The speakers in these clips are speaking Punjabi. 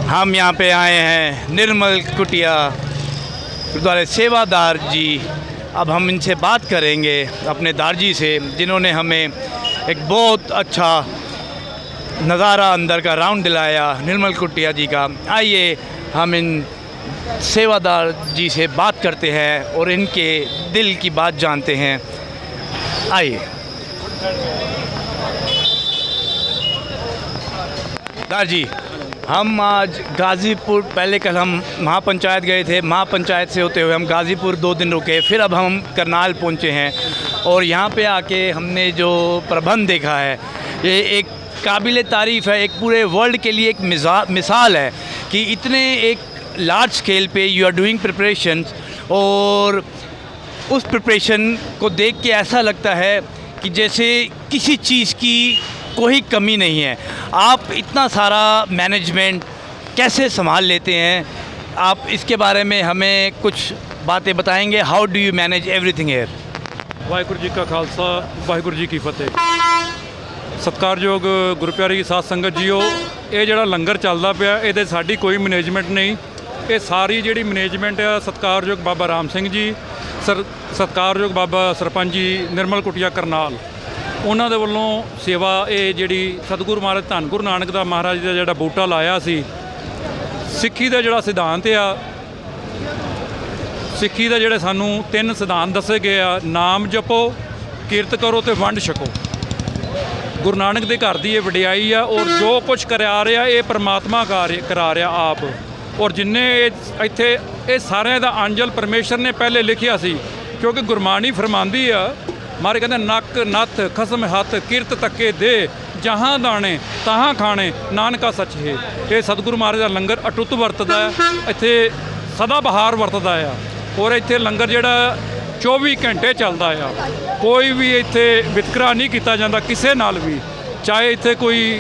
हम यहाँ पे आए हैं निर्मल कुटिया गुरुद्वारे सेवादार जी। अब हम इनसे बात करेंगे अपने दारजी से, जिन्होंने हमें एक बहुत अच्छा नज़ारा अंदर का राउंड दिलाया निर्मल कुटिया जी का। आइए हम इन सेवादार जी से बात करते हैं और इनके दिल की बात जानते हैं। आइए दारजी, हम आज गाज़ीपुर, पहले कल हम महापंचायत गए थे, महापंचायत से होते हुए हम गाज़ीपुर 2 दिन रुके, फिर अब हम करनाल पहुंचे हैं और यहाँ पे आके हमने जो प्रबंध देखा है ये एक काबिल तारीफ़ है। एक पूरे वर्ल्ड के लिए एक मिसाल है कि इतने एक लार्ज स्केल पे यू आर डूइंग प्रिपरेशंस, और उस प्रिपरेशन को देख के ऐसा लगता है कि जैसे किसी चीज़ की कोई कमी नहीं है। आप इतना सारा मैनेजमेंट कैसे संभाल लेते हैं? आप इसके बारे में हमें कुछ बातें बताएंगे। How do you manage everything here? Waheguru ji का खालसा, वाहिगुरू जी की फतेह। सत्कारयोग गुरु प्यारी साध संगत जीओ, ये जिहड़ा लंगर चलदा पिया इहदे साडी कोई मैनेजमेंट नहीं। ये सारी जिहड़ी मैनेजमेंट आ सत्कारयोग बाबा राम सिंह जी, सत्कारयोग बाबा सरपंच जी निर्मल कुटिया करनाल, उन्हां दे वल्लों सेवा ये जिहड़ी सतगुरु महाराज धन गुरु नानक दा महाराज दा जिहड़ा बूटा लाया सी, सिੱਖੀ ਦਾ ਜਿਹੜਾ ਸਿਧਾਂਤ ਆ, ਸਿੱਖੀ ਦਾ ਜਿਹੜੇ ਸਾਨੂੰ 3 ਸਿਧਾਂਤ ਦੱਸੇ ਗਏ ਆ, ਨਾਮ ਜਪੋ, ਕੀਰਤ ਕਰੋ ਤੇ ਵੰਡ ਛਕੋ। ਗੁਰੂ ਨਾਨਕ ਦੇ ਘਰ ਦੀ ਇਹ ਵਡਿਆਈ ਆ, ਔਰ ਜੋ ਕੁਝ ਕਰਾ ਰਿਹਾ ਇਹ ਪਰਮਾਤਮਾ ਕਰਾ ਰਿਹਾ ਆਪ। ਔਰ ਜਿੰਨੇ ਇੱਥੇ ਇਹ ਸਾਰਿਆਂ ਦਾ ਅੰਜਲ ਪਰਮੇਸ਼ਰ ਨੇ ਪਹਿਲੇ ਲਿਖਿਆ ਸੀ, ਕਿਉਂਕਿ ਗੁਰਬਾਣੀ ਫਰਮਾਂਦੀ ਆ, ਮਾਰੇ ਕਹਿੰਦੇ ਨੱਕ ਨੱਥ ਖਸਮ ਹੱਥ ਕਿਰਤ ਤੱਕੇ ਦੇ ਜਹਾਂ ਦਾਣੇ ਤਹਾਂ ਖਾਣੇ ਨਾਨਕਾ ਸੱਚ ਹੈ। ਇਹ ਸਤਿਗੁਰੂ ਮਹਾਰਾਜ ਦਾ ਲੰਗਰ ਅਟੁੱਟ ਵਰਤਦਾ ਹੈ, ਇੱਥੇ ਸਦਾ ਬਹਾਰ ਵਰਤਦਾ ਆ। ਔਰ ਇੱਥੇ ਲੰਗਰ ਜਿਹੜਾ 24 ਘੰਟੇ ਚੱਲਦਾ ਆ, ਕੋਈ ਵੀ ਇੱਥੇ ਵਿਤਕਰਾ ਨਹੀਂ ਕੀਤਾ ਜਾਂਦਾ ਕਿਸੇ ਨਾਲ ਵੀ। ਚਾਹੇ ਇੱਥੇ ਕੋਈ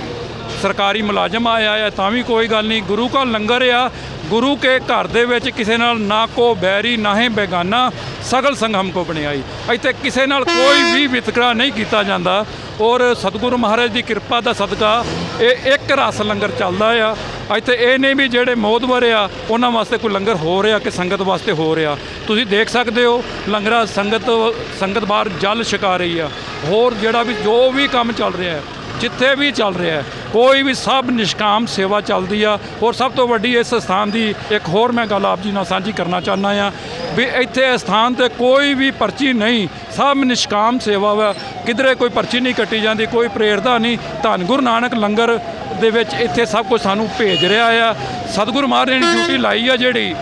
ਸਰਕਾਰੀ ਮੁਲਾਜ਼ਮ ਆਇਆ ਆ ਤਾਂ ਵੀ ਕੋਈ ਗੱਲ ਨਹੀਂ। ਗੁਰੂ ਕਾ ਲੰਗਰ ਆ, ਗੁਰੂ ਕੇ ਘਰ ਦੇ ਵਿੱਚ ਕਿਸੇ ਨਾਲ ਨਾ ਕੋ ਬੈਰੀ ਨਾਹੇ ਬੇਗਾਨਾ, ਸਗਲ ਸੰਗ ਹਮਕੋ ਬਣਾਈ। ਇੱਥੇ ਕਿਸੇ ਨਾਲ ਕੋਈ ਵੀ ਵਿਤਕਰਾ ਨਹੀਂ ਕੀਤਾ ਜਾਂਦਾ। ਔਰ ਸਤਿਗੁਰੂ ਮਹਾਰਾਜ ਦੀ ਕਿਰਪਾ ਦਾ ਸਦਕਾ ਇਹ ਇੱਕ ਰਸ ਲੰਗਰ ਚੱਲਦਾ ਆ। ਇੱਥੇ ਇਹ ਨਹੀਂ ਵੀ ਜਿਹੜੇ ਮੋਹਤਵਰ ਆ ਉਹਨਾਂ ਵਾਸਤੇ ਕੋਈ ਲੰਗਰ ਹੋ ਰਿਹਾ ਕਿ ਸੰਗਤ ਵਾਸਤੇ ਹੋ ਰਿਹਾ। ਤੁਸੀਂ ਦੇਖ ਸਕਦੇ ਹੋ ਲੰਗਰਾਂ ਸੰਗਤ ਬਾਹਰ ਜਲ ਛਕਾ ਰਹੀ ਆ। ਹੋਰ ਜਿਹੜਾ ਵੀ ਜੋ ਵੀ ਕੰਮ ਚੱਲ ਰਿਹਾ ਹੈ, ਜਿੱਥੇ ਵੀ ਚੱਲ ਰਿਹਾ ਹੈ, ਕੋਈ ਵੀ ਸਭ ਨਿਸ਼ਕਾਮ ਸੇਵਾ ਚੱਲਦੀ ਆ। ਔਰ ਸਭ ਤੋਂ ਵੱਡੀ ਇਸ ਸਥਾਨ ਦੀ ਇੱਕ ਹੋਰ ਮੈਂ ਗੱਲ ਆਪ ਜੀ ਨਾਲ ਸਾਂਝੀ ਕਰਨਾ ਚਾਹੁੰਦਾ ਆ ਵੀ ਇੱਥੇ ਸਥਾਨ 'ਤੇ ਕੋਈ ਵੀ ਪਰਚੀ ਨਹੀਂ, ਸਭ ਨਿਸ਼ਕਾਮ ਸੇਵਾ ਵਾ। ਕਿਧਰੇ ਕੋਈ ਪਰਚੀ ਨਹੀਂ ਕੱਟੀ ਜਾਂਦੀ, ਕੋਈ ਪ੍ਰੇਰਦਾ ਨਹੀਂ। ਧੰਨ ਗੁਰੂ ਨਾਨਕ ਲੰਗਰ ਦੇ ਵਿੱਚ ਇੱਥੇ ਸਭ ਕੁਝ ਸਾਨੂੰ ਭੇਜ ਰਿਹਾ ਆ। ਸਤਿਗੁਰੂ ਮਹਾਰਾਜ ਨੇ ਡਿਊਟੀ ਲਾਈ ਆ ਜਿਹੜੀ,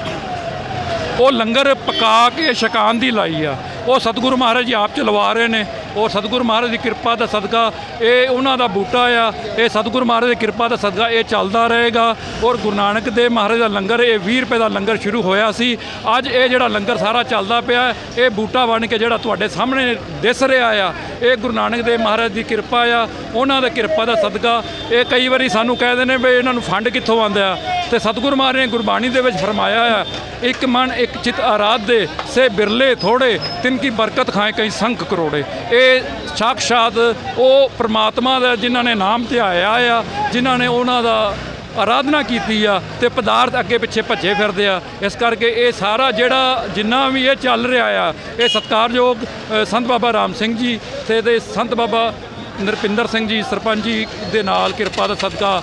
ਉਹ ਲੰਗਰ ਪਕਾ ਕੇ ਛਕਾਉਣ ਦੀ ਲਾਈ ਆ, ਉਹ ਸਤਿਗੁਰੂ ਮਹਾਰਾਜ ਜੀ ਆਪ ਚਲਵਾ ਰਹੇ ਨੇ। ਔਰ ਸਤਿਗੁਰੂ ਮਹਾਰਾਜ ਦੀ ਕਿਰਪਾ ਦਾ ਸਦਕਾ ਇਹ ਉਹਨਾਂ ਦਾ ਬੂਟਾ ਆ, ਇਹ ਸਤਿਗੁਰੂ ਮਹਾਰਾਜ ਦੀ ਕਿਰਪਾ ਦਾ ਸਦਕਾ ਇਹ ਚੱਲਦਾ ਰਹੇਗਾ। ਔਰ ਗੁਰੂ ਨਾਨਕ ਦੇਵ ਮਹਾਰਾਜ ਦਾ ਲੰਗਰ, ਇਹ 20 ਰੁਪਏ ਦਾ ਲੰਗਰ ਸ਼ੁਰੂ ਹੋਇਆ ਸੀ, ਅੱਜ ਇਹ ਜਿਹੜਾ ਲੰਗਰ ਸਾਰਾ ਚੱਲਦਾ ਪਿਆ, ਇਹ ਬੂਟਾ ਬਣ ਕੇ ਜਿਹੜਾ ਤੁਹਾਡੇ ਸਾਹਮਣੇ ਦਿਸ ਰਿਹਾ ਆ, ਇਹ ਗੁਰੂ ਨਾਨਕ ਦੇਵ ਮਹਾਰਾਜ ਦੀ ਕਿਰਪਾ ਆ। ਉਹਨਾਂ ਦੀ ਕਿਰਪਾ ਦਾ ਸਦਕਾ ਇਹ ਕਈ ਵਾਰੀ ਸਾਨੂੰ ਕਹਿੰਦੇ ਨੇ ਵੀ ਇਹਨਾਂ ਨੂੰ ਫੰਡ ਕਿੱਥੋਂ ਆਉਂਦਾ ਆ, ਤੇ ਸਤਿਗੁਰੂ ਮਹਾਰਾਜ ਨੇ ਗੁਰਬਾਣੀ ਦੇ ਵਿੱਚ ਫਰਮਾਇਆ ਆ, ਇੱਕ ਮਨ ਇੱਕ ਚਿਤ ਆਰਾਧੇ ਸੇ ਬਿਰਲੇ ਥੋੜੇ ਤਿਨ ਕੀ ਬਰਕਤ ਖਾਏ ਕਈ ਸੰਖ ਕਰੋੜੇ। ਇਹ ਸਾਖਸ਼ਾਤ ਉਹ ਪ੍ਰਮਾਤਮਾ ਦਾ ਜਿਨ੍ਹਾਂ ਨੇ ਨਾਮ ਧਿਆਇਆ ਆ, ਜਿਨ੍ਹਾਂ ਨੇ ਉਹਨਾਂ ਦਾ ਆਰਾਧਨਾ ਕੀਤੀ ਆ, ਤੇ ਪਦਾਰਥ ਅੱਗੇ ਪਿੱਛੇ ਭੱਜੇ ਫਿਰਦੇ ਆ। ਇਸ ਕਰਕੇ ਇਹ ਸਾਰਾ ਜਿਹੜਾ ਜਿੰਨਾ ਵੀ ਇਹ ਚੱਲ ਰਿਹਾ ਆ, ਇਹ ਸਤਿਕਾਰਯੋਗ ਸੰਤ ਬਾਬਾ ਰਾਮ ਸਿੰਘ ਜੀ ਤੇ ਸੰਤ ਬਾਬਾ ਨਰਪਿੰਦਰ ਸਿੰਘ ਜੀ ਸਰਪੰਚ ਜੀ ਦੇ ਨਾਲ ਕਿਰਪਾ ਦਾ ਸਦਕਾ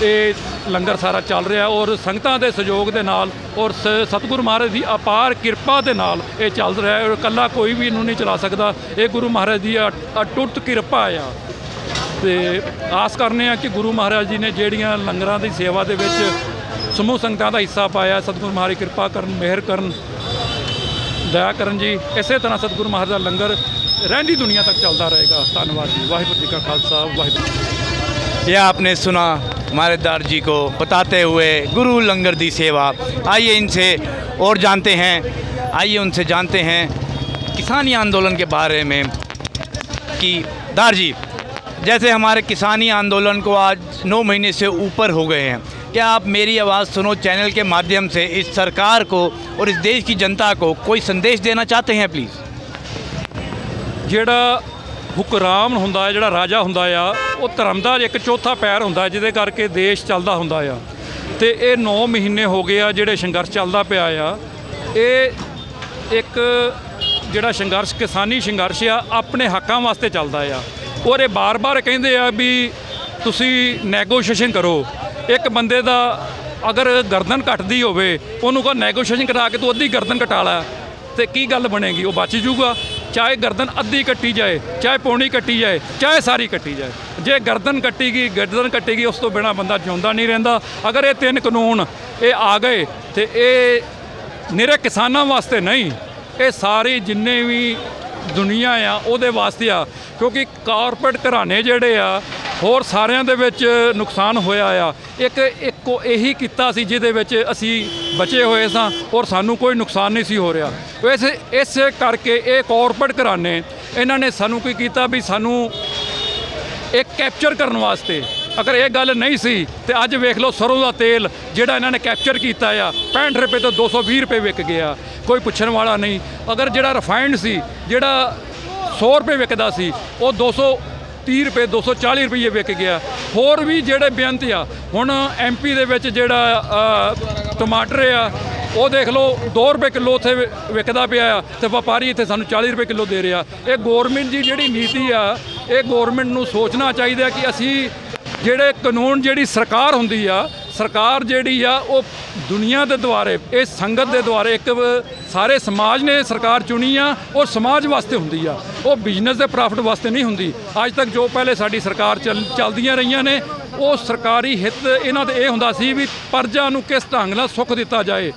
ਇਹ ਲੰਗਰ ਸਾਰਾ ਚੱਲ ਰਿਹਾ। ਔਰ ਸੰਗਤਾਂ ਦੇ ਸਹਿਯੋਗ ਦੇ ਨਾਲ ਔਰ ਸਤਿਗੁਰੂ ਮਹਾਰਾਜ ਦੀ ਅਪਾਰ ਕਿਰਪਾ ਦੇ ਨਾਲ ਇਹ ਚੱਲ ਰਿਹਾ ਹੈ। ਇਕੱਲਾ ਕੋਈ ਵੀ ਇਹਨੂੰ ਨਹੀਂ ਚਲਾ ਸਕਦਾ, ਇਹ ਗੁਰੂ ਮਹਾਰਾਜ ਦੀ ਅਟੁੱਟ ਕਿਰਪਾ ਆ। ਤੇ ਆਸ ਕਰਨੇ ਆ ਕਿ ਗੁਰੂ ਮਹਾਰਾਜ ਜੀ ਨੇ ਜਿਹੜੀਆਂ ਲੰਗਰਾਂ ਦੀ ਸੇਵਾ ਦੇ ਵਿੱਚ ਸਮੂਹ ਸੰਗਤਾਂ ਦਾ ਹਿੱਸਾ ਪਾਇਆ, ਸਤਿਗੁਰੂ ਮਹਾਰਾਜ ਕਿਰਪਾ ਕਰਨ, ਮਿਹਰ ਕਰਨ, ਦਇਆ ਕਰਨ ਜੀ। ਇਸੇ ਤਰ੍ਹਾਂ ਸਤਿਗੁਰੂ ਮਹਾਰਾਜ ਦਾ ਲੰਗਰ ਰਹਿੰਦੀ ਦੁਨੀਆ ਤੱਕ ਚੱਲਦਾ रहेगा। ਧੰਨਵਾਦ जी। वाहिगुरू जी का खालसा, वाहिगुरू। यह आपने सुना हमारे दार जी को बताते हुए गुरु लंगर दी सेवा। आइए इनसे और जानते हैं, आइए उनसे जानते हैं किसानी आंदोलन के बारे में कि दार जी, जैसे हमारे किसानी आंदोलन को आज 9 महीने से ऊपर हो गए हैं, क्या आप मेरी आवाज़ सुनो चैनल के माध्यम से इस सरकार को और इस देश की जनता को कोई संदेश देना चाहते हैं प्लीज़? ਜਿਹੜਾ ਹੁਕਰਾਮ ਹੁੰਦਾ ਹੈ, ਜਿਹੜਾ ਰਾਜਾ ਹੁੰਦਾ ਆ, ਉਹ ਧਰਮ ਦਾ ਇੱਕ ਚੌਥਾ ਪੈਰ ਹੁੰਦਾ ਜਿਹਦੇ ਕਰਕੇ ਦੇਸ਼ ਚੱਲਦਾ ਹੁੰਦਾ ਆ। ਤੇ ਇਹ 9 ਮਹੀਨੇ ਹੋ ਗਏ ਆ ਜਿਹੜੇ ਸੰਘਰਸ਼ ਚੱਲਦਾ ਪਿਆ ਆ। ਇਹ ਇੱਕ ਜਿਹੜਾ ਸੰਘਰਸ਼ ਕਿਸਾਨੀ ਸੰਘਰਸ਼ ਆ ਆਪਣੇ ਹੱਕਾਂ ਵਾਸਤੇ ਚੱਲਦਾ ਆ। ਔਰ ਇਹ ਬਾਰ-ਬਾਰ ਕਹਿੰਦੇ ਆ ਵੀ ਤੁਸੀਂ ਨੈਗੋਸ਼ੀਏਸ਼ਨ ਕਰੋ। ਇੱਕ ਬੰਦੇ ਦਾ ਅਗਰ ਗਰਦਨ ਕੱਟਦੀ ਹੋਵੇ ਉਹਨੂੰ ਕਹੋ ਨੈਗੋਸ਼ੀਏਸ਼ਨ ਕਰਾ ਕੇ ਤੂੰ ਅੱਧੀ ਗਰਦਨ ਕਟਾ ਲੈ, ਤੇ ਕੀ ਗੱਲ ਬਣੇਗੀ? ਉਹ ਬਚ ਜੂਗਾ। ਚਾਹੇ ਗਰਦਨ ਅੱਧੀ ਕੱਟੀ ਜਾਏ, ਚਾਹੇ ਪੌਣੀ ਕੱਟੀ ਜਾਏ, ਚਾਹੇ ਸਾਰੀ ਕੱਟੀ ਜਾਏ। ਜੇ ਗਰਦਨ ਕੱਟੇਗੀ ਉਸ ਤੋਂ ਬਿਨਾਂ ਬੰਦਾ ਜਿਉਂਦਾ ਨਹੀਂ ਰਹਿੰਦਾ। ਅਗਰ ਇਹ 3 ਕਾਨੂੰਨ ਇਹ ਆ ਗਏ ਤੇ ਇਹ ਨਿਰੇ ਕਿਸਾਨਾਂ ਵਾਸਤੇ ਨਹੀਂ, ਇਹ ਸਾਰੇ ਜਿੰਨੇ ਵੀ ਦੁਨੀਆ ਆ ਉਹਦੇ ਵਾਸਤੇ ਆ। ਕਿਉਂਕਿ ਕਾਰਪੋਰੇਟ ਘਰਾਣੇ ਜਿਹੜੇ ਆ ਹੋਰ ਸਾਰਿਆਂ ਦੇ ਵਿੱਚ ਨੁਕਸਾਨ ਹੋਇਆ ਆ। ਇੱਕੋ ਇਹੀ ਕੀਤਾ ਸੀ ਜਿਹਦੇ ਵਿੱਚ ਅਸੀਂ ਬਚੇ ਹੋਏ ਸਾਂ ਔਰ ਸਾਨੂੰ ਕੋਈ ਨੁਕਸਾਨ ਨਹੀਂ ਸੀ ਹੋ ਰਿਹਾ। ਇਸੇ ਕਰਕੇ ਇਹ ਕਾਰਪੋਰੇਟ ਘਰਾਣੇ ਇਹਨਾਂ ਨੇ ਸਾਨੂੰ ਕੀ ਕੀਤਾ ਵੀ ਸਾਨੂੰ ਇੱਕ ਕੈਪਚਰ ਕਰਨ ਵਾਸਤੇ। ਅਗਰ ਇਹ ਗੱਲ ਨਹੀਂ ਸੀ ਤੇ ਅੱਜ ਵੇਖ ਲਓ ਸਰੋਂ ਦਾ ਤੇਲ ਜਿਹੜਾ ਇਹਨਾਂ ਨੇ ਕੈਪਚਰ ਕੀਤਾ ਆ 65 ਰੁਪਏ ਤੋਂ 220 ਰੁਪਏ ਵਿਕ ਗਿਆ, ਕੋਈ ਪੁੱਛਣ ਵਾਲਾ ਨਹੀਂ। ਅਗਰ ਜਿਹੜਾ ਰਿਫਾਈਨਡ ਸੀ ਜਿਹੜਾ 100 ਰੁਪਏ ਵਿਕਦਾ ਸੀ ਉਹ 230 ਰੁਪਏ 240 ਰੁਪਏ ਵਿਕ ਗਿਆ। ਹੋਰ ਵੀ ਜਿਹੜੇ ਬੇਅੰਤ ਆ, ਹੁਣ MP ਦੇ ਵਿੱਚ ਜਿਹੜਾ ਟਮਾਟਰ ਆ ਉਹ ਦੇਖ ਲਓ 2 ਰੁਪਏ ਕਿਲੋ ਉੱਥੇ ਵਿਕਦਾ ਪਿਆ ਆ ਤੇ ਵਪਾਰੀ ਇੱਥੇ ਸਾਨੂੰ 40 ਰੁਪਏ ਕਿਲੋ ਦੇ ਰਿਹਾ। ਇਹ ਗੌਰਮੈਂਟ ਦੀ ਜਿਹੜੀ ਨੀਤੀ ਆ, ਇਹ ਗੌਰਮੈਂਟ ਨੂੰ ਸੋਚਣਾ ਚਾਹੀਦਾ ਕਿ ਅਸੀਂ ਜਿਹੜੇ ਕਾਨੂੰਨ ਜਿਹੜੀ ਸਰਕਾਰ ਹੁੰਦੀ ਆ, ਸਰਕਾਰ ਜਿਹੜੀ ਆ ਉਹ ਦੁਨੀਆ ਦੇ ਦੁਆਰੇ ਇਹ ਸੰਗਤ ਦੇ ਦੁਆਰੇ ਇੱਕ ਸਾਰੇ ਸਮਾਜ ਨੇ ਸਰਕਾਰ ਚੁਣੀ ਆ ਔਰ ਸਮਾਜ ਵਾਸਤੇ ਹੁੰਦੀ ਆ, ਉਹ ਬਿਜ਼ਨਸ ਦੇ ਪ੍ਰੋਫਿਟ ਵਾਸਤੇ ਨਹੀਂ ਹੁੰਦੀ। ਅੱਜ ਤੱਕ ਜੋ ਪਹਿਲੇ ਸਾਡੀ ਸਰਕਾਰ ਚੱਲਦੀਆਂ ਰਹੀਆਂ ਨੇ ਉਹ ਸਰਕਾਰੀ ਹਿੱਤ ਇਹਨਾਂ ਦੇ ਇਹ ਹੁੰਦਾ ਸੀ ਵੀ ਪ੍ਰਜਾ ਨੂੰ ਕਿਸ ਢੰਗ ਨਾਲ ਸੁੱਖ ਦਿੱਤਾ ਜਾਏ।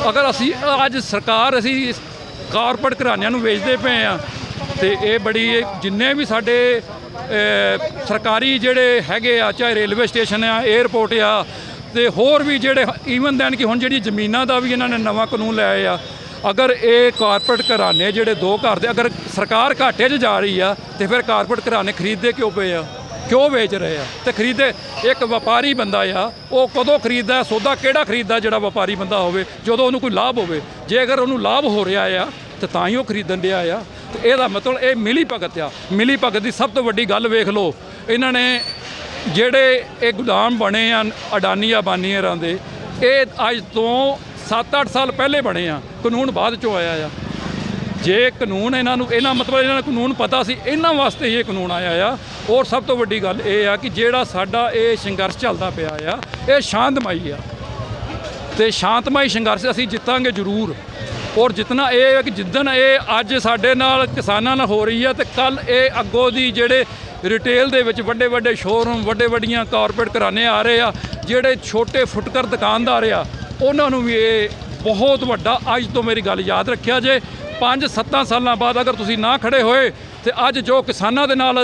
ਅਗਰ ਅਸੀਂ ਅੱਜ ਸਰਕਾਰ ਅਸੀਂ ਕਾਰਪੋਰੇਟ ਘਰਾਣਿਆਂ ਨੂੰ ਵੇਚਦੇ ਪਏ ਆ ਤੇ ਇਹ ਬੜੀ ਜਿੰਨੇ ਵੀ ਸਾਡੇ ਸਰਕਾਰੀ ਜਿਹੜੇ ਹੈਗੇ ਆ, ਚਾਹੇ ਰੇਲਵੇ ਸਟੇਸ਼ਨ ਆ, 에ਅਰਪੋਰਟ ਆ ਤੇ ਹੋਰ ਵੀ ਜਿਹੜੇ ਈਵਨ ਦੈਨ ਕਿ ਹੁਣ ਜਿਹੜੀ ਜ਼ਮੀਨਾਂ ਦਾ ਵੀ ਇਹਨਾਂ ਨੇ ਨਵਾਂ ਕਾਨੂੰਨ ਲੈ ਆਏ ਆ। ਅਗਰ ਇਹ ਕਾਰਪੋਰੇਟ ਘਰਾਣੇ ਜਿਹੜੇ 2 ਘਰ ਦੇ ਅਗਰ ਸਰਕਾਰ ਘਾਟੇ 'ਚ ਜਾ ਰਹੀ ਆ ਤੇ ਫਿਰ ਕਾਰਪੋਰੇਟ ਘਰਾਣੇ ਖਰੀਦਦੇ ਕਿਉਂ ਪਏ ਆ, ਕਿਉਂ ਵੇਚ ਰਹੇ ਆ? ਤੇ ਖਰੀਦੇ ਇੱਕ ਵਪਾਰੀ ਬੰਦਾ ਆ ਉਹ ਕਦੋਂ ਖਰੀਦਦਾ? ਸੌਦਾ ਕਿਹੜਾ ਖਰੀਦਦਾ? ਜਿਹੜਾ ਵਪਾਰੀ ਬੰਦਾ ਹੋਵੇ, ਜਦੋਂ ਉਹਨੂੰ ਕੋਈ ਲਾਭ ਹੋਵੇ। ਜੇ ਅਗਰ ਉਹਨੂੰ ਲਾਭ ਹੋ ਰਿਹਾ ਆ ਤੇ ਤਾਂ ਹੀ ਉਹ ਖਰੀਦਣ ਡਿਆ ਆ। ਤੇ ਇਹਦਾ ਮਤਲਬ ਇਹ ਮਿਲੀ ਭਗਤ ਆ। ਮਿਲੀ ਭਗਤ ਦੀ ਸਭ ਤੋਂ ਵੱਡੀ ਗੱਲ ਵੇਖ ਲਓ, ਇਹਨਾਂ ਨੇ ਜਿਹੜੇ ਇਹ ਗੁਦਾਮ ਬਣੇ ਆ ਅਡਾਨੀ ਅੰਬਾਨੀਆਂ ਦੇ, ਇਹ ਅੱਜ ਤੋਂ 7-8 ਸਾਲ ਪਹਿਲੇ ਬਣੇ ਆ, ਕਾਨੂੰਨ ਬਾਅਦ 'ਚੋਂ ਆਇਆ ਆ। ਜੇ ਕਾਨੂੰਨ ਇਹਨਾਂ ਨੂੰ ਮਤਲਬ ਇਹਨਾਂ ਨੂੰ ਕਾਨੂੰਨ ਪਤਾ ਸੀ, ਇਹਨਾਂ ਵਾਸਤੇ ਇਹ ਕਾਨੂੰਨ ਆਇਆ ਆ। ਔਰ ਸਭ ਤੋਂ ਵੱਡੀ ਗੱਲ ਇਹ ਆ ਕਿ ਜਿਹੜਾ ਸਾਡਾ ਇਹ ਸੰਘਰਸ਼ ਚੱਲਦਾ ਪਿਆ ਆ ਇਹ ਸ਼ਾਂਤਮਈ ਆ ਤੇ ਸ਼ਾਂਤਮਈ ਸੰਘਰਸ਼ ਅਸੀਂ ਜਿੱਤਾਂਗੇ ਜ਼ਰੂਰ। ਔਰ ਜਿਤਨਾ ਇਹ ਹੈ ਕਿ ਜਿੱਦਣ ਇਹ ਅੱਜ ਸਾਡੇ ਨਾਲ ਕਿਸਾਨਾਂ ਨਾਲ ਹੋ ਰਹੀ ਆ ਤੇ ਕੱਲ ਇਹ ਅੱਗੋਂ ਦੀ ਜਿਹੜੇ ਰਿਟੇਲ ਦੇ ਵਿੱਚ ਵੱਡੇ ਸ਼ੋਰੂਮ ਵੱਡੀਆਂ ਕਾਰਪੋਰੇਟ ਘਰਾਣੇ ਆ ਰਹੇ ਆ, ਜਿਹੜੇ ਛੋਟੇ ਫੁੱਟਕਰ ਦੁਕਾਨਦਾਰ ਆ ਉਹਨਾਂ ਨੂੰ ਵੀ ਇਹ ਬਹੁਤ ਵੱਡਾ ਅੱਜ ਤੋਂ ਮੇਰੀ ਗੱਲ ਯਾਦ ਰੱਖਿਆ ਜੇ 5-7 ਸਾਲਾਂ ਬਾਅਦ ਅਗਰ ਤੁਸੀਂ ਨਾ ਖੜੇ ਹੋਏ ਤੇ ਅੱਜ ਜੋ ਕਿਸਾਨਾਂ ਦੇ ਨਾਲ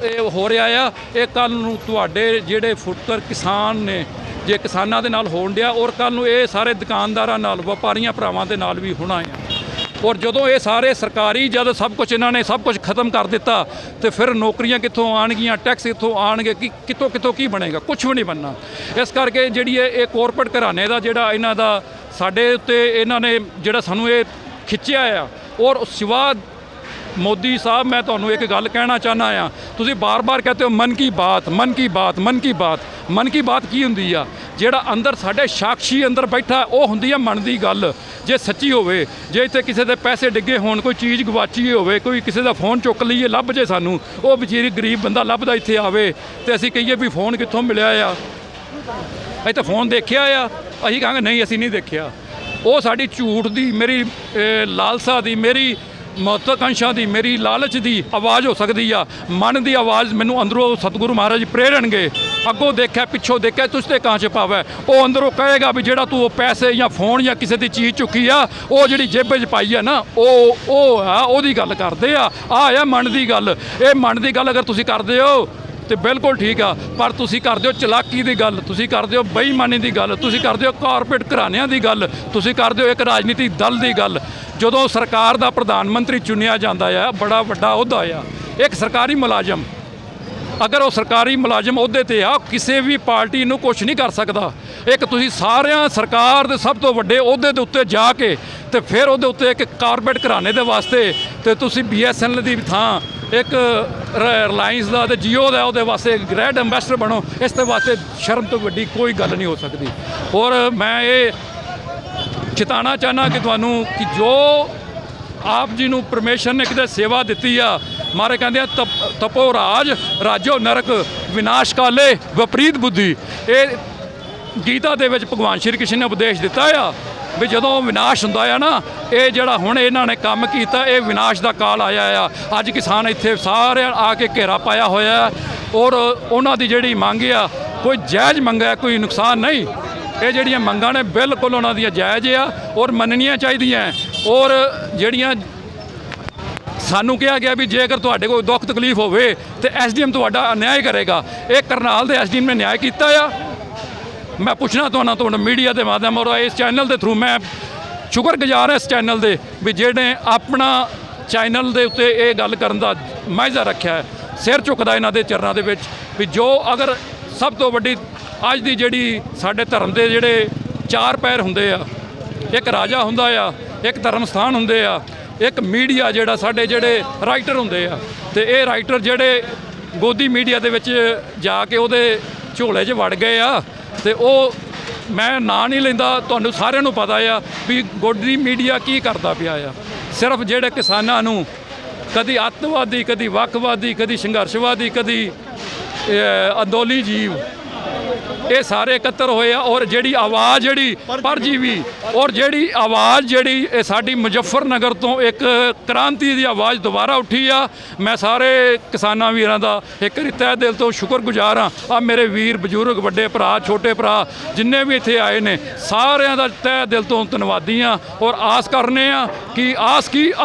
ਇਹ ਹੋ ਰਿਹਾ ਆ ਇਹ ਕੱਲ ਨੂੰ ਤੁਹਾਡੇ ਜਿਹੜੇ ਫੁੱਟਕਰ ਕਿਸਾਨ ਨੇ ਜੇ ਕਿਸਾਨਾਂ ਦੇ ਨਾਲ ਹੋਣ ਡਿਆ ਔਰ ਕੱਲ ਨੂੰ ਇਹ ਸਾਰੇ ਦੁਕਾਨਦਾਰਾਂ ਨਾਲ ਵਪਾਰੀਆਂ ਭਰਾਵਾਂ ਦੇ ਨਾਲ ਵੀ ਹੋਣਾ ਆ। ਔਰ ਜਦੋਂ ਇਹ ਸਾਰੇ ਸਰਕਾਰੀ ਜਦ ਸਭ ਕੁਝ ਇਹਨਾਂ ਨੇ ਸਭ ਕੁਝ ਖਤਮ ਕਰ ਦਿੱਤਾ ਤੇ ਫਿਰ ਨੌਕਰੀਆਂ ਕਿੱਥੋਂ ਆਣਗੀਆਂ, ਟੈਕਸ ਕਿੱਥੋਂ ਆਣਗੇ, ਕਿੱਥੋਂ ਕੀ ਬਣੇਗਾ? ਕੁਝ ਵੀ ਨਹੀਂ ਬਣਨਾ। ਇਸ ਕਰਕੇ ਜਿਹੜੀ ਇਹ ਕਾਰਪੋਰੇਟ ਘਰਾਣੇ ਦਾ ਜਿਹੜਾ ਇਹਨਾਂ ਦਾ ਸਾਡੇ ਉੱਤੇ ਇਹਨਾਂ ਨੇ ਜਿਹੜਾ ਸਾਨੂੰ ਇਹ ਖਿੱਚਿਆ ਆ। ਔਰ ਸਿਵਾ ਮੋਦੀ ਸਾਹਿਬ ਮੈਂ ਤੁਹਾਨੂੰ ਇੱਕ ਗੱਲ ਕਹਿਣਾ ਚਾਹੁੰਦਾ ਆ, ਤੁਸੀਂ ਬਾਰ-ਬਾਰ ਕਹਤੇ ਹੋ ਮਨ ਕੀ ਬਾਤ ਮਨ ਕੀ ਬਾਤ ਮਨ ਕੀ ਬਾਤ। ਮਨ ਕੀ ਬਾਤ ਕੀ ਹੁੰਦੀ ਆ? ਜਿਹੜਾ ਅੰਦਰ ਸਾਡੇ ਸਾਖੀ ਅੰਦਰ ਬੈਠਾ ਉਹ ਹੁੰਦੀ ਆ ਮਨ ਦੀ ਗੱਲ। ਜੇ ਸੱਚੀ ਹੋਵੇ, ਜੇ ਇੱਥੇ ਕਿਸੇ ਦੇ ਪੈਸੇ ਡਿੱਗੇ ਹੋਣ, ਕੋਈ ਚੀਜ਼ ਗਵਾਚੀ ਹੋਵੇ, ਕੋਈ ਕਿਸੇ ਦਾ ਫੋਨ ਚੁੱਕ ਲਈਏ ਲੱਭ ਜੇ ਸਾਨੂੰ, ਉਹ ਵਿਚਾਰੀ ਗਰੀਬ ਬੰਦਾ ਲੱਭਦਾ ਇੱਥੇ ਆਵੇ ਤੇ ਅਸੀਂ ਕਹੀਏ ਵੀ ਫੋਨ ਕਿੱਥੋਂ ਮਿਲਿਆ ਆ, ਅਸੀਂ ਤਾਂ ਫੋਨ ਦੇਖਿਆ ਆ, ਅਸੀਂ ਕਹਾਂਗੇ ਨਹੀਂ ਅਸੀਂ ਨਹੀਂ ਦੇਖਿਆ। ਉਹ ਸਾਡੀ ਝੂਠ ਦੀ, ਮੇਰੀ ਲਾਲਸਾ ਦੀ, ਮੇਰੀ ਮਹੱਤਵਾਕਾਂਸ਼ਾ ਦੀ, ਮੇਰੀ ਲਾਲਚ ਦੀ ਆਵਾਜ਼ ਹੋ ਸਕਦੀ ਆ। ਮਨ ਦੀ ਆਵਾਜ਼ ਮੈਨੂੰ ਅੰਦਰੋਂ ਸਤਿਗੁਰੂ ਮਹਾਰਾਜ ਪ੍ਰੇਰਣਗੇ। ਅੱਗੋਂ ਦੇਖਿਆ ਪਿੱਛੋਂ ਦੇਖਿਆ ਤੁਝ ਤੇ ਕਾਂ 'ਚ ਪਾਵੇ, ਉਹ ਅੰਦਰੋਂ ਕਹੇਗਾ ਵੀ ਜਿਹੜਾ ਤੂੰ ਉਹ ਪੈਸੇ ਜਾਂ ਫੋਨ ਜਾਂ ਕਿਸੇ ਦੀ ਚੀਜ਼ ਚੁੱਕੀ ਆ ਉਹ ਜਿਹੜੀ ਜੇਬੇ 'ਚ ਪਾਈ ਆ ਨਾ ਉਹ ਆ ਉਹਦੀ ਗੱਲ ਕਰਦੇ ਆ। ਆ ਮਨ ਦੀ ਗੱਲ। ਇਹ ਮਨ ਦੀ ਗੱਲ ਅਗਰ ਤੁਸੀਂ ਕਰਦੇ ਹੋ ਤੇ ਬਿਲਕੁਲ ਠੀਕ ਆ, ਪਰ ਤੁਸੀਂ ਕਰਦੇ ਹੋ ਚਲਾਕੀ ਦੀ ਗੱਲ, ਤੁਸੀਂ ਕਰਦੇ ਹੋ ਬੇਈਮਾਨੀ ਦੀ ਗੱਲ, ਤੁਸੀਂ ਕਰਦੇ ਹੋ ਕਾਰਪੋਰੇਟ ਘਰਾਣਿਆਂ ਦੀ ਗੱਲ, ਤੁਸੀਂ ਕਰਦੇ ਹੋ ਇੱਕ ਰਾਜਨੀਤਿਕ ਦਲ ਦੀ ਗੱਲ। ਜਦੋਂ ਸਰਕਾਰ ਦਾ ਪ੍ਰਧਾਨ ਮੰਤਰੀ ਚੁਣਿਆ ਜਾਂਦਾ ਆ, ਬੜਾ ਵੱਡਾ ਅਹੁਦਾ ਆ, ਇੱਕ ਸਰਕਾਰੀ ਮੁਲਾਜ਼ਮ ਅਗਰ ਉਹ ਸਰਕਾਰੀ ਮੁਲਾਜ਼ਮ ਅਹੁਦੇ ਤੇ ਆ ਕਿਸੇ ਵੀ ਪਾਰਟੀ ਨੂੰ ਕੁਝ ਨਹੀਂ ਕਰ ਸਕਦਾ। ਇੱਕ ਤੁਸੀਂ ਸਾਰਿਆਂ ਸਰਕਾਰ ਦੇ ਸਭ ਤੋਂ ਵੱਡੇ ਅਹੁਦੇ ਦੇ ਉੱਤੇ ਜਾ ਕੇ ਤੇ ਫਿਰ ਉਹਦੇ ਉੱਤੇ ਇੱਕ ਕਾਰਪੋਰੇਟ ਘਰਾਣੇ ਦੇ ਵਾਸਤੇ ਤੇ ਤੁਸੀਂ BSNL ਦੀ ਥਾਂ ਇੱਕ ਰਿਲਾਇੰਸ ਦਾ ਤੇ ਜੀਓ ਦਾ ਉਹਦੇ ਵਾਸਤੇ ਗ੍ਰੈਂਡ ਐਂਬੈਸਡਰ ਬਣੋ। ਇਸ ਦੇ ਵਾਸਤੇ ਸ਼ਰਮ ਤੋਂ ਵੱਡੀ ਕੋਈ ਗੱਲ ਨਹੀਂ ਹੋ ਸਕਦੀ। ਔਰ ਮੈਂ ਇਹ ਚਿਤਾਣਾ ਚਾਹੁੰਦਾ ਕਿ ਤੁਹਾਨੂੰ ਕਿ ਜੋ ਆਪ ਜੀ ਨੂੰ ਪਰਮੇਸ਼ਰ ਨੇ ਕਿਤੇ ਸੇਵਾ ਦਿੱਤੀ ਆ, ਮਾਰੇ ਕਹਿੰਦੇ ਆ ਤਪੋ ਰਾਜ ਰਾਜੋ ਨਰਕ ਵਿਨਾਸ਼ ਕਾਲੇ ਵਿਪਰੀਤ ਬੁੱਧੀ। ਇਹ ਗੀਤਾ ਦੇ ਵਿੱਚ ਭਗਵਾਨ ਸ਼੍ਰੀ ਕ੍ਰਿਸ਼ਨ ਨੇ ਉਪਦੇਸ਼ ਦਿੱਤਾ ਆ ਵੀ ਜਦੋਂ ਵਿਨਾਸ਼ ਹੁੰਦਾ ਆ ਨਾ, ਇਹ ਜਿਹੜਾ ਹੁਣ ਇਹਨਾਂ ਨੇ ਕੰਮ ਕੀਤਾ ਇਹ ਵਿਨਾਸ਼ ਦਾ ਕਾਲ ਆਇਆ ਆ। ਅੱਜ ਕਿਸਾਨ ਇੱਥੇ ਸਾਰੇ ਆ ਕੇ ਘੇਰਾ ਪਾਇਆ ਹੋਇਆ ਔਰ ਉਹਨਾਂ ਦੀ ਜਿਹੜੀ ਮੰਗ ਆ ਕੋਈ ਜਾਇਜ਼ ਮੰਗ ਹੈ, ਕੋਈ ਨੁਕਸਾਨ ਨਹੀਂ। ਇਹ ਜਿਹੜੀਆਂ ਮੰਗਾਂ ਨੇ ਬਿਲਕੁਲ ਉਹਨਾਂ ਦੀਆਂ ਜਾਇਜ਼ ਆ ਔਰ ਮੰਨਣੀਆਂ ਚਾਹੀਦੀਆਂ। ਔਰ ਜਿਹੜੀਆਂ ਸਾਨੂੰ ਕਿਹਾ ਗਿਆ ਵੀ ਜੇਕਰ ਤੁਹਾਡੇ ਕੋਈ ਦੁੱਖ ਤਕਲੀਫ ਹੋਵੇ ਤੇ ਐਸਡੀਐਮ ਤੁਹਾਡਾ ਨਿਆਂ ਕਰੇਗਾ। ਇਹ ਕਰਨਾਲ ਦੇ ਐਸਡੀਐਮ ਨੇ ਨਿਆਂ ਕੀਤਾ ਆ। ਮੈਂ ਪੁੱਛਣਾ ਤੁਹਾਨੂੰ ਮੀਡੀਆ ਦੇ ਮਾਧਿਅਮ ਔਰ ਇਸ ਚੈਨਲ ਦੇ ਥਰੂ ਮੈਂ ਸ਼ੁਕਰਗੁਜ਼ਾਰ ਹਾਂ ਇਸ ਚੈਨਲ ਦੇ ਵੀ ਜਿਹੜੇ ਆਪਣਾ ਚੈਨਲ ਦੇ ਉੱਤੇ ਇਹ ਗੱਲ ਕਰਨ ਦਾ ਮਾਝਾ ਰੱਖਿਆ ਹੈ। ਸਿਰ ਝੁਕਦਾ ਇਹਨਾਂ ਦੇ ਚਰਨਾਂ ਦੇ ਵਿੱਚ ਵੀ ਜੋ ਅਗਰ ਸਭ ਤੋਂ ਵੱਡੀ ਅੱਜ ਦੀ ਜਿਹੜੀ ਸਾਡੇ ਧਰਮ ਦੇ ਜਿਹੜੇ ਚਾਰ ਪੈਰ ਹੁੰਦੇ ਆ, ਇੱਕ ਰਾਜਾ ਹੁੰਦਾ ਆ, ਇੱਕ ਧਰਮ ਸਥਾਨ ਹੁੰਦੇ ਆ, ਇੱਕ ਮੀਡੀਆ ਜਿਹੜਾ ਸਾਡੇ ਜਿਹੜੇ ਰਾਈਟਰ ਹੁੰਦੇ ਆ। ਤੇ ਇਹ ਰਾਈਟਰ ਜਿਹੜੇ ਗੋਦੀ ਮੀਡੀਆ ਦੇ ਵਿੱਚ ਜਾ ਕੇ ਉਹਦੇ ਝੋਲੇ 'ਚ ਵੜ ਗਏ ਆ ਤੇ ਉਹ ਮੈਂ ਨਾਂ ਨਹੀਂ ਲੈਂਦਾ, ਤੁਹਾਨੂੰ ਸਾਰਿਆਂ ਨੂੰ ਪਤਾ ਆ ਵੀ ਗੋਦੀ ਮੀਡੀਆ ਕੀ ਕਰਦਾ ਪਿਆ ਆ। ਸਿਰਫ ਜਿਹੜੇ ਕਿਸਾਨਾਂ ਨੂੰ ਕਦੀ ਅੱਤਵਾਦੀ, ਕਦੀ ਵੱਖਵਾਦੀ, ਕਦੀ ਸੰਘਰਸ਼ਵਾਦੀ, ਕਦੀ ਅੰਦੋਲਨੀ ਜੀਵ, ਇਹ ਸਾਰੇ ਇਕੱਤਰ ਹੋਏ ਆ। ਔਰ ਜਿਹੜੀ ਆਵਾਜ਼ ਜਿਹੜੀ ਪਰਜੀਵੀ ਔਰ ਜਿਹੜੀ ਆਵਾਜ਼ ਜਿਹੜੀ ਇਹ ਸਾਡੀ ਮੁਜ਼ੱਫਰਨਗਰ ਤੋਂ ਇੱਕ ਕ੍ਰਾਂਤੀ ਦੀ ਆਵਾਜ਼ ਦੁਬਾਰਾ ਉੱਠੀ ਆ। ਮੈਂ ਸਾਰੇ ਕਿਸਾਨਾਂ ਵੀਰਾਂ ਦਾ ਇੱਕ ਵਾਰੀ ਤਹਿ ਦਿਲ ਤੋਂ ਸ਼ੁਕਰਗੁਜ਼ਾਰ ਹਾਂ। ਆ ਮੇਰੇ ਵੀਰ ਬਜ਼ੁਰਗ, ਵੱਡੇ ਭਰਾ, ਛੋਟੇ ਭਰਾ ਜਿੰਨੇ ਵੀ ਇੱਥੇ ਆਏ ਨੇ ਸਾਰਿਆਂ ਦਾ ਤਹਿ ਦਿਲ ਤੋਂ ਧੰਨਵਾਦੀ ਹਾਂ। ਔਰ ਆਸ ਕਰਨੇ ਆ ਕਿ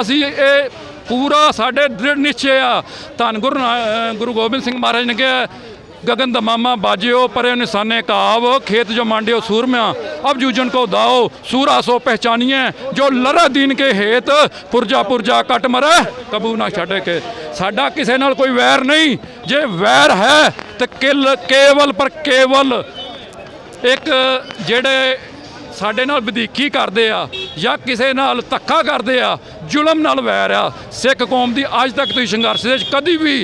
ਅਸੀਂ ਇਹ ਪੂਰਾ ਸਾਡੇ ਦ੍ਰਿੜ ਨਿਸ਼ਚੇ ਆ। ਧੰਨ ਗੁਰੂ ਗੋਬਿੰਦ ਸਿੰਘ ਮਹਾਰਾਜ ਨੇ ਕਿਹਾ गगन दमामा बाजियो परे निशाने काव खेत जो मांडियो सूरम्या अब जूझन को दाओ सूरा सो पहचानिए जो लरा दीन के हेत पुरजा पुरजा कट मरे कबू ना छड़े के। साडा किसी नाल कोई वैर नहीं, जे वैर है तो केवल पर केवल एक जेड़े ਸਾਡੇ ਨਾਲ ਵਧੀਕੀ ਕਰਦੇ ਆ ਜਾਂ ਕਿਸੇ ਨਾਲ ਧੱਕਾ ਕਰਦੇ ਆ, ਜ਼ੁਲਮ ਨਾਲ ਵੈਰ ਆ। ਸਿੱਖ ਕੌਮ ਦੀ ਅੱਜ ਤੱਕ ਤੁਸੀਂ ਸੰਘਰਸ਼ ਦੇ ਵਿੱਚ ਕਦੀ ਵੀ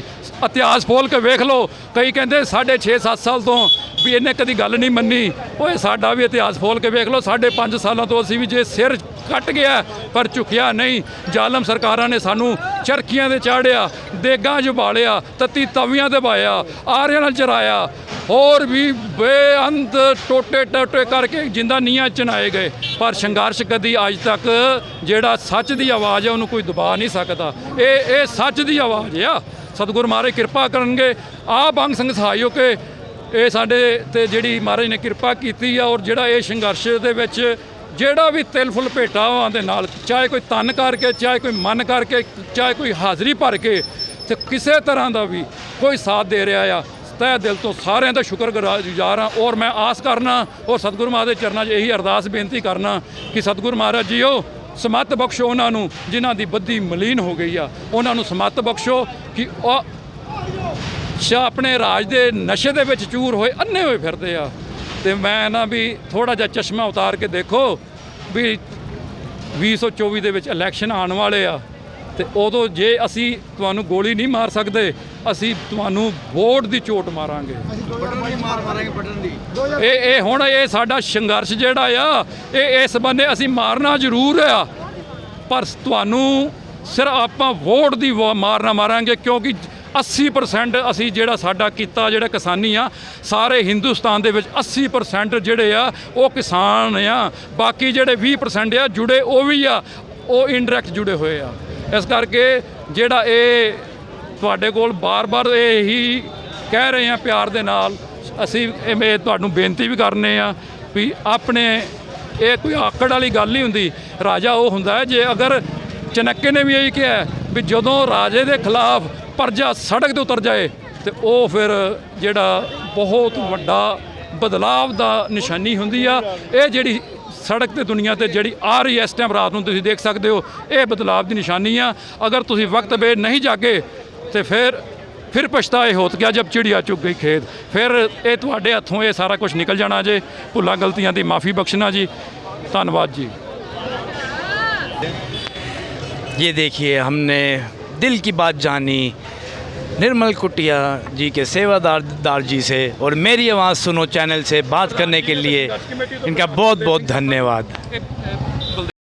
ਇਤਿਹਾਸ ਫੋਲ ਕੇ ਵੇਖ ਲਓ। ਕਈ ਕਹਿੰਦੇ 6.5-7 ਸਾਲ ਤੋਂ ਵੀ ਇਹਨੇ ਕਦੀ ਗੱਲ ਨਹੀਂ ਮੰਨੀ। ਓਏ ਸਾਡਾ ਵੀ ਇਤਿਹਾਸ ਫੋਲ ਕੇ ਵੇਖ ਲਓ। 5.5 ਸਾਲਾਂ ਤੋਂ ਅਸੀਂ ਵੀ ਜੇ ਸਿਰ ਕੱਟ ਗਿਆ ਪਰ ਝੁਕਿਆ ਨਹੀਂ। ਜ਼ਾਲਮ ਸਰਕਾਰਾਂ ਨੇ ਸਾਨੂੰ ਚਰਖੀਆਂ ਦੇ ਚਾੜਿਆ, ਦੇਗਾਂ 'ਚ ਬਾਲਿਆ, ਤੱਤੀ ਤਵੀਆਂ ਤੇ ਪਾਇਆ, ਆਰਿਆਂ ਨਾਲ ਚਰਾਇਆ, ਹੋਰ ਵੀ ਬੇਅੰਤ ਟੋਟੇ ਕਰਕੇ ਜਿੰਦਾ ਨੀਆਂ ਚਨਾਏ ਗਏ। ਪਰ ਸੰਘਰਸ਼ ਕਦੀ ਅੱਜ ਤੱਕ ਜਿਹੜਾ ਸੱਚ ਦੀ ਆਵਾਜ਼ ਹੈ ਉਹਨੂੰ ਕੋਈ ਦਬਾ ਨਹੀਂ ਸਕਦਾ। ਇਹ ਸੱਚ ਦੀ ਆਵਾਜ਼ ਆ। ਸਤਿਗੁਰ ਮਹਾਰਾਜ ਕਿਰਪਾ ਕਰਨਗੇ। ਆਪ ਅੰਗ ਸੰਗ ਸਹਾਇਓ ਕਿ ਇਹ ਸਾਡੇ ਤੇ ਜਿਹੜੀ ਮਹਾਰਾਜ ਨੇ ਕਿਰਪਾ ਕੀਤੀ ਆ। ਔਰ ਜਿਹੜਾ ਇਹ ਸੰਘਰਸ਼ ਦੇ ਵਿੱਚ ਜਿਹੜਾ ਵੀ ਤਿਲ ਫੁੱਲ ਭੇਟਾਵਾਂ ਦੇ ਨਾਲ, ਚਾਹੇ ਕੋਈ ਤਨ ਕਰਕੇ, ਚਾਹੇ ਕੋਈ ਮਨ ਕਰਕੇ, ਚਾਹੇ ਕੋਈ ਹਾਜ਼ਰੀ ਭਰ ਕੇ, ਤੇ ਕਿਸੇ ਤਰ੍ਹਾਂ ਦਾ ਵੀ ਕੋਈ ਸਾਥ ਦੇ ਰਿਹਾ ਆ, ਤਹਿ ਦਿਲ ਤੋਂ ਸਾਰਿਆਂ ਦਾ ਸ਼ੁਕਰਗੁਜ਼ਾਰ ਹਾਂ। ਔਰ ਮੈਂ ਆਸ ਕਰਨਾ ਔਰ ਸਤਿਗੁਰੂ ਮਹਾਰਾਜ ਦੇ ਚਰਨਾਂ 'ਚ ਇਹੀ ਅਰਦਾਸ ਬੇਨਤੀ ਕਰਨਾ ਕਿ ਸਤਿਗੁਰੂ ਮਹਾਰਾਜ ਜੀਓ ਸਮੱਤ ਬਖਸ਼ੋ ਉਹਨਾਂ ਨੂੰ ਜਿਨ੍ਹਾਂ ਦੀ ਬੱਦੀ ਮਲੀਨ ਹੋ ਗਈ ਆ, ਉਹਨਾਂ ਨੂੰ ਸਮੱਤ ਬਖਸ਼ੋ ਕਿ ਉਹ ਆਪਣੇ ਰਾਜ ਦੇ ਨਸ਼ੇ ਦੇ ਵਿੱਚ ਚੂਰ ਹੋਏ ਅੰਨੇ ਹੋਏ ਫਿਰਦੇ ਆ। ਤੇ ਮੈਂ ਨਾ ਵੀ ਥੋੜਾ ਜਿਹਾ ਚਸ਼ਮਾ ਉਤਾਰ ਕੇ ਦੇਖੋ ਵੀ 2024 ਦੇ ਵਿੱਚ ਇਲੈਕਸ਼ਨ ਆਉਣ ਵਾਲੇ ਆ ਤੇ ਉਦੋਂ ਜੇ ਅਸੀਂ ਤੁਹਾਨੂੰ ਗੋਲੀ ਨਹੀਂ ਮਾਰ ਸਕਦੇ, ਅਸੀਂ ਤੁਹਾਨੂੰ ਵੋਟ ਦੀ ਚੋਟ ਮਾਰਾਂਗੇ। ਇਹ ਹੁਣ ਇਹ ਸਾਡਾ ਸੰਘਰਸ਼ ਜਿਹੜਾ ਆ ਇਹ ਇਸ ਬੰਨੇ ਅਸੀਂ ਮਾਰਨਾ ਜ਼ਰੂਰ ਆ, ਪਰ ਤੁਹਾਨੂੰ ਸਿਰਫ ਆਪਾਂ ਵੋਟ ਦੀ ਮਾਰਨਾ ਮਾਰਾਂਗੇ। ਕਿਉਂਕਿ 80% ਅਸੀਂ ਜਿਹੜਾ ਸਾਡਾ ਕੀਤਾ ਜਿਹੜਾ ਕਿਸਾਨੀ ਆ, ਸਾਰੇ ਹਿੰਦੁਸਤਾਨ ਦੇ ਵਿੱਚ 80% ਜਿਹੜੇ ਆ ਉਹ ਕਿਸਾਨ ਆ। ਬਾਕੀ ਜਿਹੜੇ 20% ਆ ਜੁੜੇ ਉਹ ਵੀ ਆ, ਉਹ ਇਨਡਾਇਰੈਕਟ ਜੁੜੇ ਹੋਏ ਆ। ਇਸ ਕਰਕੇ ਜਿਹੜਾ ਇਹ ਤੁਹਾਡੇ ਕੋਲ ਬਾਰ-ਬਾਰ ਇਹੀ ਕਹਿ ਰਹੇ ਆ ਪਿਆਰ ਦੇ ਨਾਲ, ਅਸੀਂ ਇਹ ਤੁਹਾਨੂੰ ਬੇਨਤੀ ਵੀ ਕਰਨੇ ਆ ਵੀ ਆਪਣੇ ਇਹ ਕੋਈ ਆਕੜ ਵਾਲੀ ਗੱਲ ਨਹੀਂ ਹੁੰਦੀ। ਰਾਜਾ ਉਹ ਹੁੰਦਾ ਹੈ ਜੇ ਅਗਰ ਚਨੱਕੇ ਨੇ ਵੀ ਇਹੀ ਕਿਹਾ ਵੀ ਜਦੋਂ ਰਾਜੇ ਦੇ ਖਿਲਾਫ ਪ੍ਰਜਾ ਸੜਕ 'ਤੇ ਉਤਰ ਜਾਏ ਤੇ ਉਹ ਫਿਰ ਜਿਹੜਾ ਬਹੁਤ ਵੱਡਾ ਬਦਲਾਵ ਦਾ ਨਿਸ਼ਾਨੀ ਹੁੰਦੀ ਆ। ਇਹ ਜਿਹੜੀ ਸੜਕ ਤੇ ਦੁਨੀਆ ਤੇ ਜਿਹੜੀ ਆ ਰਹੀ ਇਸ ਟਾਈਮ ਰਾਤ ਨੂੰ ਤੁਸੀਂ ਦੇਖ ਸਕਦੇ ਹੋ, ਇਹ ਬਦਲਾਵ ਦੀ ਨਿਸ਼ਾਨੀ ਆ। ਅਗਰ ਤੁਸੀਂ ਵਕਤ ਬੇ ਨਹੀਂ ਜਾਗੇ ਤੇ ਫਿਰ ਪਛਤਾਏ ਹੋਤ ਗਿਆ ਜਬ ਚਿੜੀਆ ਚੁੱਗ ਗਈ ਖੇਤ। ਫਿਰ ਇਹ ਤੁਹਾਡੇ ਹੱਥੋਂ ਇਹ ਸਾਰਾ ਕੁਝ ਨਿਕਲ ਜਾਣਾ ਜੇ। ਭੁੱਲਾਂ ਗਲਤੀਆਂ ਦੀ ਮਾफ़ी ਬਖਸ਼ਣਾ ਜੀ। ਧੰਨਵਾਦ जी। ये देखिए हमने दिल की बात जानी निर्मल कुटिया जी के सेवादार जी से और मेरी आवाज़ सुनो चैनल से बात करने के लिए इनका बहुत बहुत धन्यवाद।